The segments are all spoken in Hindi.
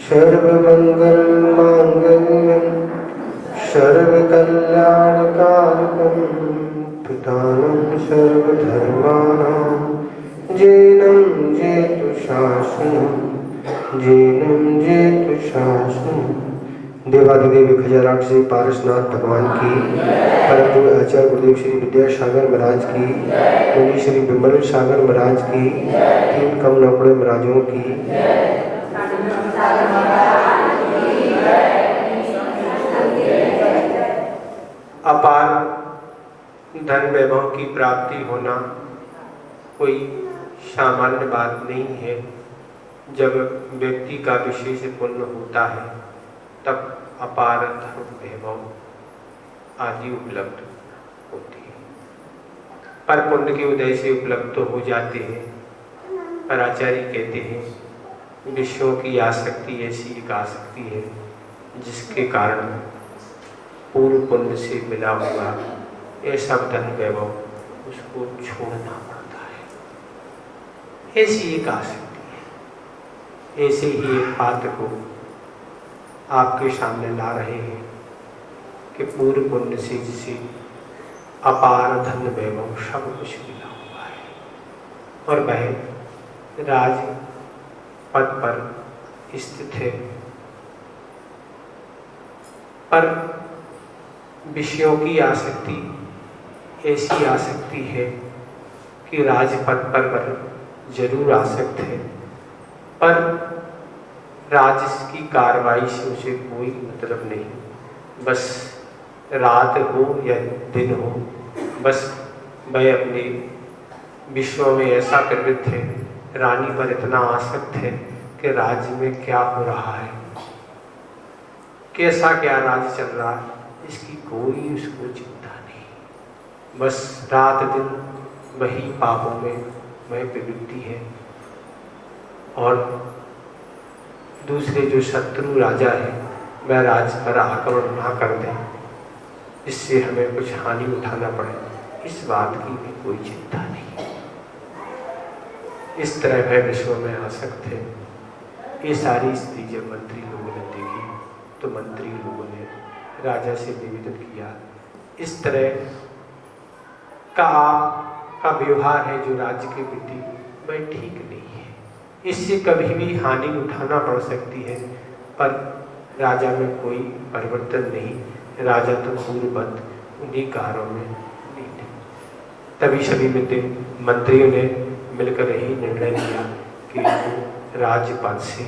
सर्वमङ्गलमाङ्गल्यं सर्वकल्याणकारकं पितानं सर्वधर्माणां जैनं जेतु शासनं देवादिदेव खजाराक्षी पारसनाथ भगवान की, परम पूज्य आचार्य गुरुदेव श्री विद्यासागर महाराज की, मुनि श्री विमल सागर महाराज की, तीन कम नौकड़े महाराजों की, अपार धन वैभव की प्राप्ति होना कोई सामान्य बात नहीं है। जब व्यक्ति का विशेष पुण्य होता है तब अपार धन वैभव आदि उपलब्ध होती है, पर पुण्य के उदय से उपलब्ध तो हो जाते हैं। पर आचार्य कहते हैं विषयों की आसक्ति ऐसी एक आसक्ति है जिसके कारण पूर्व पुण्य से मिला हुआ ये सब धन वैभव उसको छोड़ना पड़ता है। ऐसी एक आसक्ति है। ऐसे ही एक पात्र को आपके सामने ला रहे हैं कि पूर्व पुण्य से जिसे अपार धन वैभव सब कुछ मिला हुआ है और वह राज पद पर स्थित है, पर विषयों की आसक्ति ऐसी आसक्ति है कि राजपद पर जरूर आसक्त है, पर राज की कार्रवाई से उसे कोई मतलब नहीं। बस रात हो या दिन हो, बस वह अपने विश्व में ऐसा प्रवृत्त है, रानी पर इतना आसक्त है कि राज्य में क्या हो रहा है, कैसा क्या राज्य चल रहा है, इसकी कोई उसको चिंता नहीं। बस रात दिन वही पापों में वह प्रवृत्ति है और दूसरे जो शत्रु राजा है वह राज्य पर आक्रमण ना कर दे, इससे हमें कुछ हानि उठाना पड़े, इस बात की भी कोई चिंता नहीं। इस तरह वह विश्व में आसक्त है। ये सारी स्थिति जब मंत्री लोगों ने देखी तो मंत्री लोगों ने राजा से निवेदन किया, इस तरह का आपका व्यवहार है जो राज्य के प्रति वह ठीक नहीं है, इससे कभी भी हानि उठाना पड़ सकती है। पर राजा में कोई परिवर्तन नहीं, राजा तो पूर्ववत उन्हीं कार्यों में लीन है। तभी सभी मंत्रियों ने मिलकर यही निर्णय लिया कि राजपद से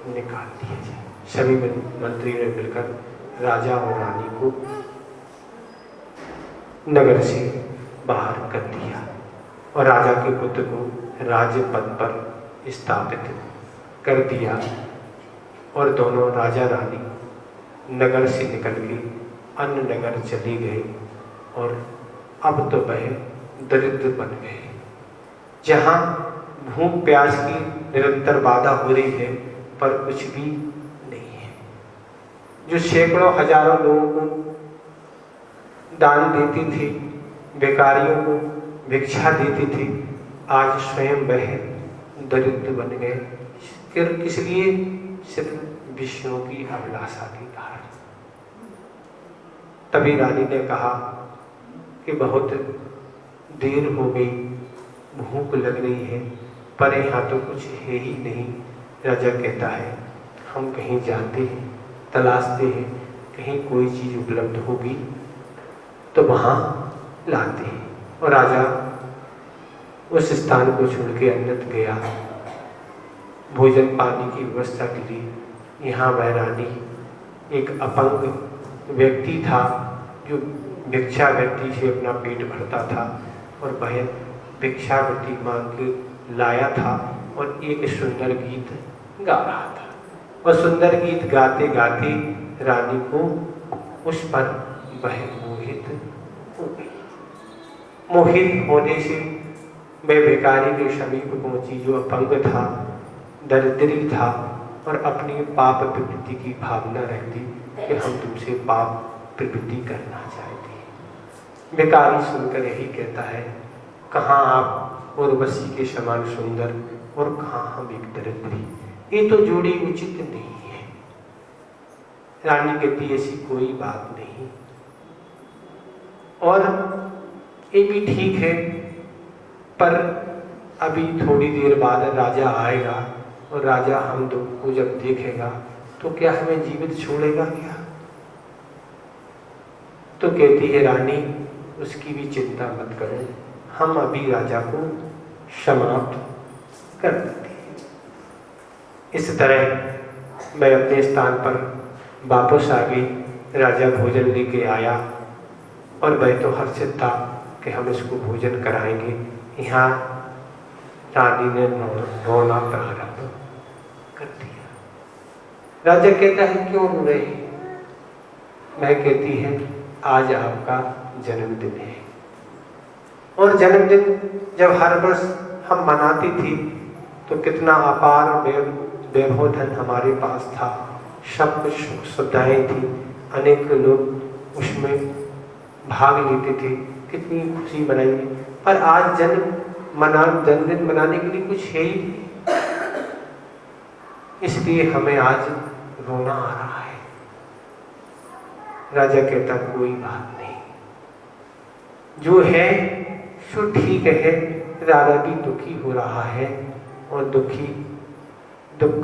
निकाल दिया जाए। सभी मंत्रियों ने मिलकर राजा और रानी को नगर से बाहर कर दिया और राजा के पुत्र को राजपद पर स्थापित कर दिया और दोनों राजा रानी नगर से निकल के अन्य नगर चले गए और अब तो वह दरिद्र बन गए। जहाँ भूख प्यास की निरंतर बाधा हो रही है पर कुछ भी नहीं है। जो सैकड़ों हजारों लोगों को दान देती थी, भिखारियों को भिक्षा देती थी, आज स्वयं वह दरिद्र बन गए। किस लिए? सिर्फ विषयों की अभिलाषा के कारण। तभी रानी ने कहा कि बहुत देर हो गई, भूख लग रही है, पर यहाँ तो कुछ है ही नहीं। राजा कहता है हम कहीं जाते हैं, तलाशते हैं, कहीं कोई चीज़ उपलब्ध होगी तो वहाँ लाते हैं। और राजा उस स्थान को छोड़ के अन्यत्र गया भोजन पानी की व्यवस्था के लिए। यहाँ वह रानी एक अपंग व्यक्ति था जो भिक्षावृत्ति से अपना पेट भरता था और वह भिक्षावृत्ति मांग के लाया था और एक सुंदर गीत गा रहा था और सुंदर गीत गाते गाते रानी को उस पर वह मोहित हो गई। मोहित होने से वह भिखारी के समीप पहुंची जो अपंग था, दरिद्री था और अपनी पाप प्रवृत्ति की भावना रखती कि हम तुमसे पाप प्रवृत्ति करना चाहते हैं। भिखारी सुनकर यही कहता है कहाँ आप उर्वशी के समान सुंदर और कहाँ हम एक दरिद्री, ये तो जोड़ी उचित नहीं है। रानी कहती ऐसी कोई बात नहीं, और ये भी ठीक है, पर अभी थोड़ी देर बाद राजा आएगा और राजा हम दो को जब देखेगा तो क्या हमें जीवित छोड़ेगा क्या? तो कहती है रानी उसकी भी चिंता मत करो, हम अभी राजा को समाप्त कर देते हैं। इस तरह मैं अपने स्थान पर वापस आ गई। राजा भोजन लेके आया और मैं तो हर्षित था कि हम इसको भोजन कराएंगे। यहाँ रानी ने रोना प्रारंभ कर दिया। राजा कहता है क्यों रो रहे हैं? मैं कहती है आज आपका जन्मदिन है, और जन्मदिन जब हर वर्ष हम मनाती थी तो कितना अपार वैभव धन हमारे पास था, सब कुछ सुविधाएं थी, अनेक लोग उसमें भाग लेते थे, कितनी खुशी मनाई। पर आज जन्मदिन मनाने के लिए कुछ है ही नहीं, इसलिए हमें आज रोना आ रहा है। राजा कहता कोई बात नहीं, जो है सो ठीक है। राजा भी दुखी हो रहा है और दुख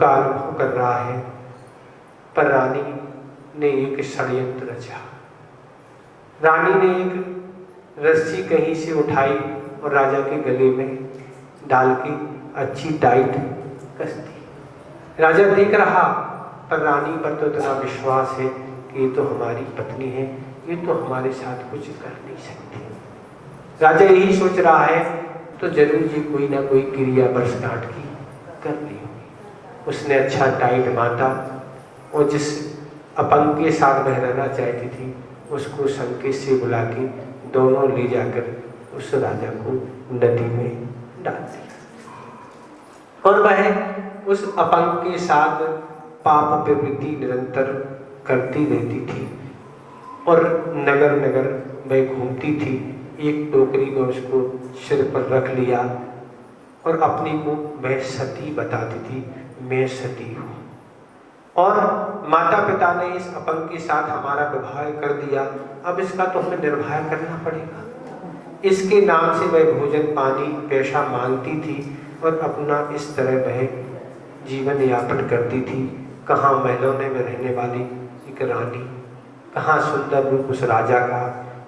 का अनुभव कर रहा है, पर रानी ने एक षड्यंत्र रचा। रानी ने एक रस्सी कहीं से उठाई और राजा के गले में डाल के अच्छी टाइट कस दी। राजा देख रहा, पर रानी पर तो इतना विश्वास है कि ये तो हमारी पत्नी है, ये तो हमारे साथ कुछ कर नहीं सकती। राजा यही सोच रहा है तो जरूर जी कोई ना कोई क्रिया वर्षगांठ की कर ली होगी। उसने अच्छा टाइट बांधा और जिस अपंग के साथ वह रहना चाहती थी उसको संकेत से बुला के दोनों ले जाकर उस राजा को नदी में डाल दिया। और वह उस अपंग के साथ पाप प्रवृत्ति निरंतर करती रहती थी और नगर नगर वह घूमती थी। एक टोकरी में उसको सिर पर रख लिया और अपनी को वह सती बताती थी, मैं सती हूँ। और माता पिता ने इस अपंग के साथ हमारा विवाह कर दिया, अब इसका तो हमें निर्वाह करना पड़ेगा। इसके नाम से वह भोजन पानी पैसा मांगती थी और अपना इस तरह वह जीवन यापन करती थी। कहाँ महलों में रहने वाली एक रानी, कहाँ सुंदर रूप उस राजा का,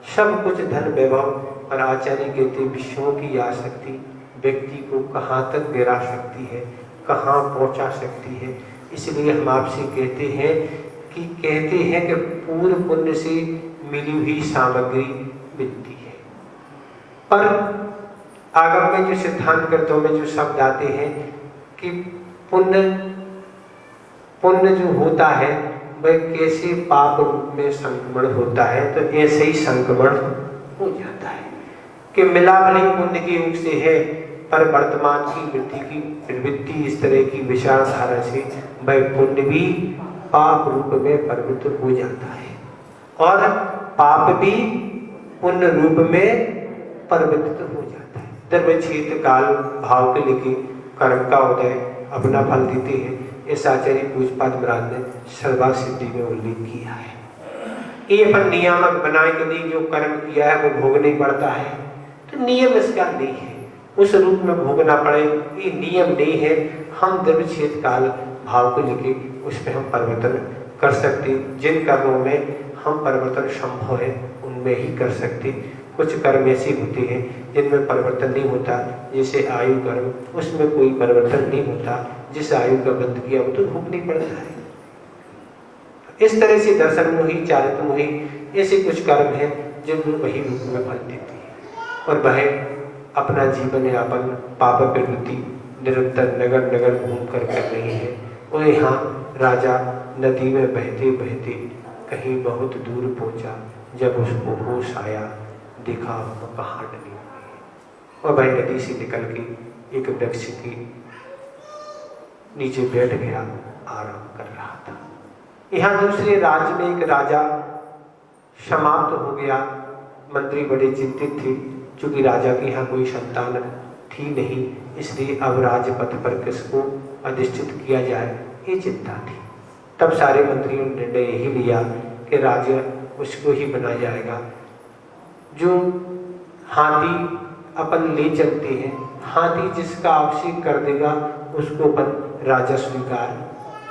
सब कुछ धन वैभव। और आचार्य कहते विषयों की आसक्ति व्यक्ति को कहाँ तक गिरा सकती है, कहाँ पहुँचा सकती है। इसलिए हम आपसे कहते हैं कि पूर्व पुण्य से मिली हुई सामग्री मिलती है। पर आगम में जो सिद्धांत ग्रंथों में जो शब्द आते हैं कि पुण्य जो होता है वह कैसे पाप रूप में संक्रमण होता है, तो ऐसे ही संक्रमण हो जाता है कि मिला भली पुण्य की युग से है, पर वर्तमान की वृत्ति की प्रवृत्ति इस तरह की विचारधारा से वह पुण्य भी पाप रूप में परिवर्तित हो जाता है और पाप भी पुण्य रूप में परिवर्तित हो जाता है। धर्मक्षेत्र काल भाव के लेके कर्म का उदय अपना फल देते हैं। इस आचार्य पूजपाद महाराज ने सर्वा सिद्धि में उल्लेख किया है। ये अपन नियामक बनाए के लिए जो कर्म किया है वो भोगना पड़ता है, तो नियम इसका नहीं है उस रूप में भोगना पड़े, ये नियम नहीं है। हम धर्मक्षेत्र काल भाव को लेके उस पर हम परिवर्तन कर सकते। जिन कर्मों में हम परिवर्तन संभव है उनमें ही कर सकते। कुछ कर्म ऐसे होते हैं जिनमें परिवर्तन नहीं होता, जैसे आयु कर्म, उसमें कोई परिवर्तन नहीं होता। जिस आयु का बंध किया वो तो भोगना ही पड़ता है। इस तरह से दर्शन मोही, चारित्र मोही, ऐसे कुछ कर्म हैं जिनमें वही रूप में फल देती है और वह अपना जीवन यापन पाप प्रवृत्ति निरंतर नगर नगर घूम कर रही है। और यहाँ राजा नदी में बहते बहते कहीं बहुत दूर पहुंचा। जब उसको होश आया, देखा वो कहाँ डली हुई है और वह नदी से निकल के एक वृक्ष के नीचे बैठ गया, आराम कर रहा था। यहाँ दूसरे राज्य में एक राजा समाप्त हो गया। मंत्री बड़े चिंतित थे चूँकि राजा के यहाँ कोई संतान थी नहीं, इसलिए अब राजपथ पर किसको अधिष्ठित किया जाए, ये चिंता थी। तब सारे मंत्रियों ने निर्णय यही लिया कि राजा उसको ही बना जाएगा जो हाथी अपन ले चलते हैं, हाथी जिसका अभिषेक कर देगा उसको अपन राजा स्वीकार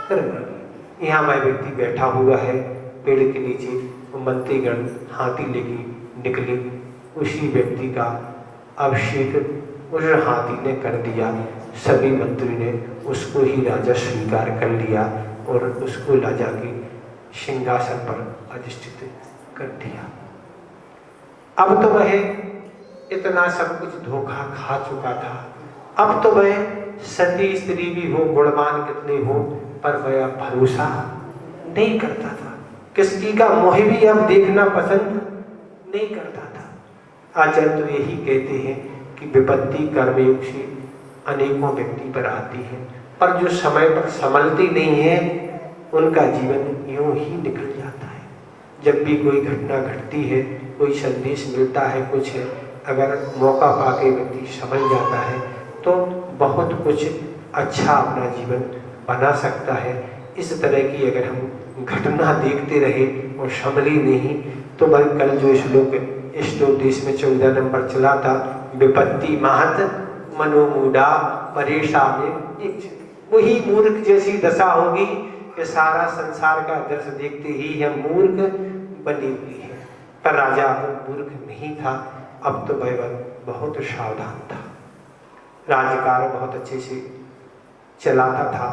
कर लेंगे। यहाँ वह व्यक्ति बैठा हुआ है पेड़ के नीचे, वो मंत्रीगण हाथी लेके निकले, उसी व्यक्ति का अभिषेक उस हाथी ने कर दिया। सभी मंत्री ने उसको ही राजा स्वीकार कर लिया और उसको ला जाके सिंहासन पर अधिष्ठित कर दिया। अब तो वह इतना सब कुछ धोखा खा चुका था, अब तो वह सती स्त्री भी हो, गुणवान कितने हो, पर वह भरोसा नहीं करता था, किसी का मोह भी अब देखना पसंद नहीं करता था। आचार्य तो यही कहते हैं कि विपत्ति कर्मयोग से अनेकों व्यक्ति पर आती है, पर जो समय पर संभलते नहीं है उनका जीवन यूं ही निकल जाता है। जब भी कोई घटना घटती है, कोई संदेश मिलता है, कुछ है, अगर मौका पाके व्यक्ति संभल जाता है तो बहुत कुछ अच्छा अपना जीवन बना सकता है। इस तरह की अगर हम घटना देखते रहे और संभली नहीं तो भाई कल जो श्लोक देश में 14 नंबर चला था, विपत्ति महत मनोमूढ़ा परेशान, वही मूर्ख जैसी दशा होगी कि सारा संसार का दृश्य देखते ही हम मूर्ख बनी हुई है। पर राजा अब मूर्ख नहीं था, अब तो वह बहुत सावधान था, राजकार्य बहुत अच्छे से चलाता था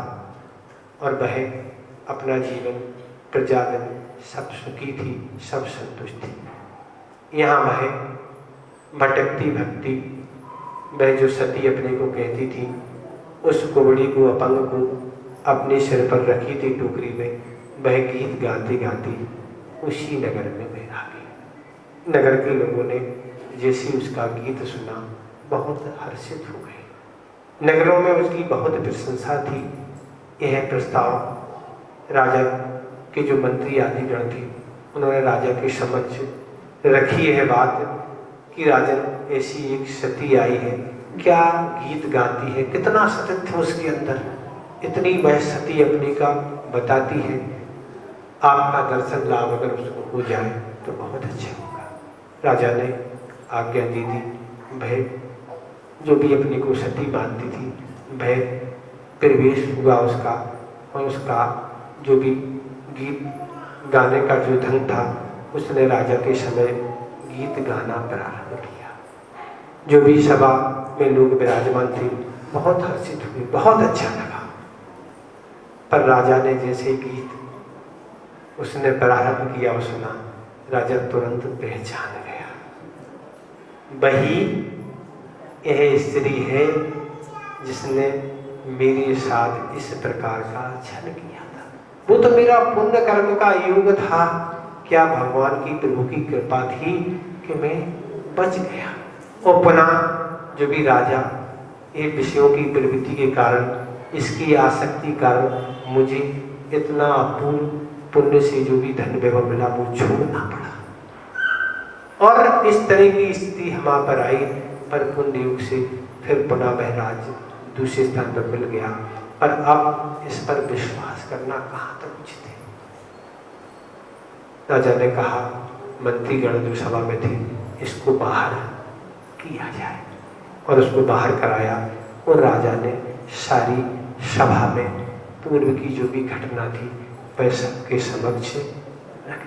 और वह अपना जीवन प्रजाजन सब सुखी थी, सब संतुष्ट थी। यहाँ वह भटकती भक्ति, वह जो सती अपने को कहती थी, उस कुबड़ी को, अपंग को अपने सिर पर रखी थी टोकरी में, वह गीत गाती गाती उसी नगर में वह आ गई। नगर के लोगों ने जैसे उसका गीत सुना बहुत हर्षित हो गए, नगरों में उसकी बहुत प्रशंसा थी। यह प्रस्ताव राजा के जो मंत्री आदि गण थे उन्होंने राजा के समक्ष रखी है बात कि राजन ऐसी एक सती आई है, क्या गीत गाती है, कितना सत्य उसके अंदर, इतनी वह सती अपने का बताती है, आपका दर्शन लाभ अगर उसको हो जाए तो बहुत अच्छा होगा। राजा ने आज्ञा दी थी। वह जो भी अपने को सती मानती थी वह प्रवेश हुआ उसका, और उसका जो भी गीत गाने का जो ढंग था उसने राजा के समय गीत गाना प्रारंभ किया। जो भी सभा में लोग विराजमान थे बहुत हर्षित हुए, बहुत अच्छा लगा। पर राजा ने जैसे गीत उसने प्रारंभ किया और सुना, राजा तुरंत पहचान गया, वही यह स्त्री है जिसने मेरे साथ इस प्रकार का छल किया था। वो तो मेरा पुण्य कर्म का योग था, क्या भगवान की प्रभु की कृपा थी कि मैं बच गया। और पुनः जो भी राजा ये विषयों की प्रवृत्ति के कारण, इसकी आसक्ति कारण मुझे इतना अपूर्व पुण्य से जो भी धन वैभव मिला वो छोड़ना पड़ा। और इस तरह की स्थिति हमारे पर आई, पर पुण्य योग से फिर पुनः वह राज्य दूसरे स्थान पर मिल गया। पर अब इस पर विश्वास करना कहाँ तक उचित है। राजा ने कहा मंत्रीगण जो सभा में थे इसको बाहर किया जाए, और उसको बाहर कराया। और राजा ने सारी सभा में पूर्व की जो भी घटना थी वह सबके समक्ष रख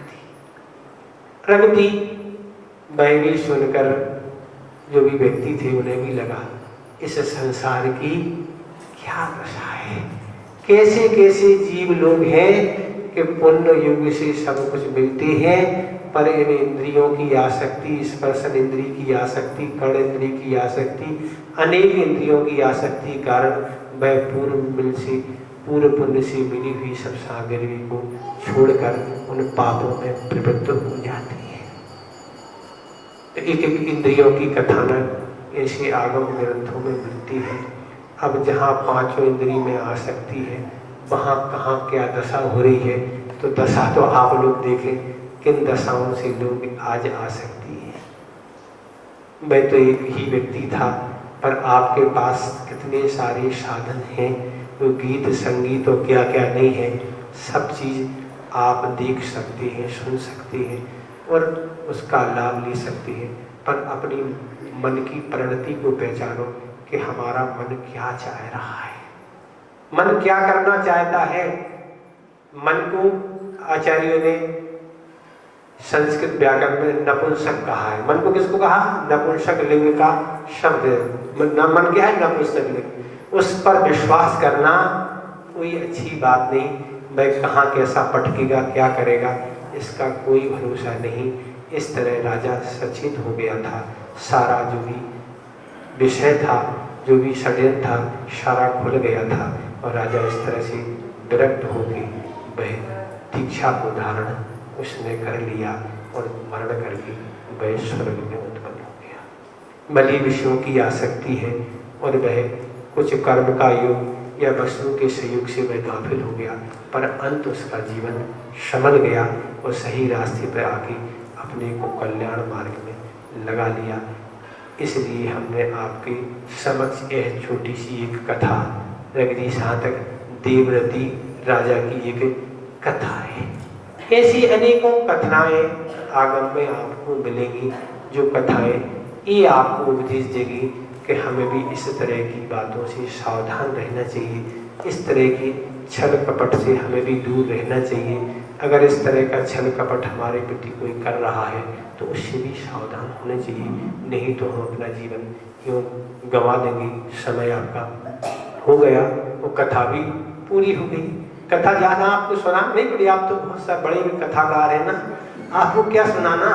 दी। वह भी सुनकर जो भी व्यक्ति थे उन्हें भी लगा इस संसार की क्या दशा है, कैसे कैसे जीव लोग हैं कि पुण्य युग से सब कुछ मिलते हैं, पर इन इंद्रियों की आसक्ति, स्पर्शन इंद्रिय की आसक्ति, कर्ण इंद्रिय की आसक्ति, अनेक इंद्रियों की आसक्ति कारण वह पूर्व पुण्य से मिली हुई सब सामग्री को छोड़कर उन पापों में प्रवृत्त हो जाती है। तो एक एक इंद्रियों की कथानक ऐसे आगम ग्रंथों में मिलती है। अब जहाँ पांचों इंद्रिय में आसक्ति है वहाँ कहाँ क्या दशा हो रही है, तो दशा तो आप लोग देखें किन दशाओं से लोग आज आ सकती है। मैं तो एक ही व्यक्ति था, पर आपके पास कितने सारे साधन हैं, वो गीत संगीत और क्या क्या नहीं है, सब चीज़ आप देख सकते हैं, सुन सकते हैं और उसका लाभ ले सकते हैं। पर अपनी मन की परिणति को पहचानो कि हमारा मन क्या चाह रहा है, मन क्या करना चाहता है। मन को आचार्यों ने संस्कृत व्याकरण में नपुंसक कहा है। मन को किसको कहा? नपुंसक लिंग का शब्द। मन क्या है? नपुंसक लिंग। उस पर विश्वास करना कोई अच्छी बात नहीं। वह कहाँ कैसा पटकेगा, क्या करेगा, इसका कोई भरोसा नहीं। इस तरह राजा सचेत हो गया था। सारा जो भी विषय था, जो भी षड्यंत्र था, सारा खुल गया था और राजा इस तरह से विरक्त होकर वह दीक्षा को धारण उसने कर लिया और मरण करके वह स्वर्ग में उत्पन्न हो गया। बलि विषयों की आसक्ति है और वह कुछ कर्म का योग या वस्तुओं के सहयोग से वह गाफिल हो गया, पर अंत उसका जीवन संभल गया और सही रास्ते पर आके अपने को कल्याण मार्ग में लगा लिया। इसलिए हमने आपके समक्ष यह छोटी सी एक कथा रख दी। जहाँ तक देवव्रती राजा की एक कथा है, ऐसी अनेकों कथाएं आगम में आपको मिलेंगी, जो कथाएं ये आपको उपदेश देगी कि हमें भी इस तरह की बातों से सावधान रहना चाहिए, इस तरह की छल कपट से हमें भी दूर रहना चाहिए। अगर इस तरह का छल कपट हमारे प्रति कोई कर रहा है तो उससे भी सावधान होना चाहिए, नहीं तो हम अपना जीवन क्यों गंवा देंगे। समय आपका हो गया, वो कथा भी पूरी हो गई। कथा ज़्यादा आपको सुनाना नहीं पड़ी, आप तो बहुत सा बड़े कथाकार हैं ना, आपको क्या सुनाना,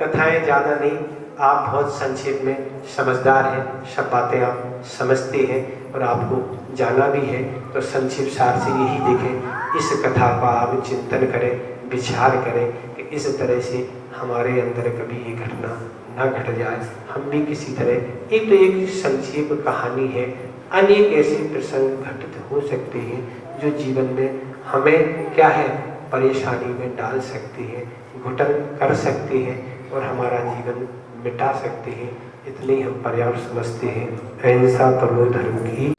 कथाएं ज़्यादा नहीं, आप बहुत संक्षेप में समझदार हैं, सब बातें आप समझते हैं और आपको जाना भी है। तो संक्षिप्त सार से यही देखें, इस कथा का आप चिंतन करें, विचार करें कि इस तरह से हमारे अंदर कभी ये घटना न घट जाए, हम भी किसी तरह। एक तो एक संक्षेप कहानी है, अनेक ऐसे प्रसंग घटित हो सकते हैं जो जीवन में हमें क्या है, परेशानी में डाल सकते हैं, घुटन कर सकते हैं और हमारा जीवन मिटा सकते हैं। इतने ही हम पर्याप्त समझते हैं। अहिंसा परमो धर्म की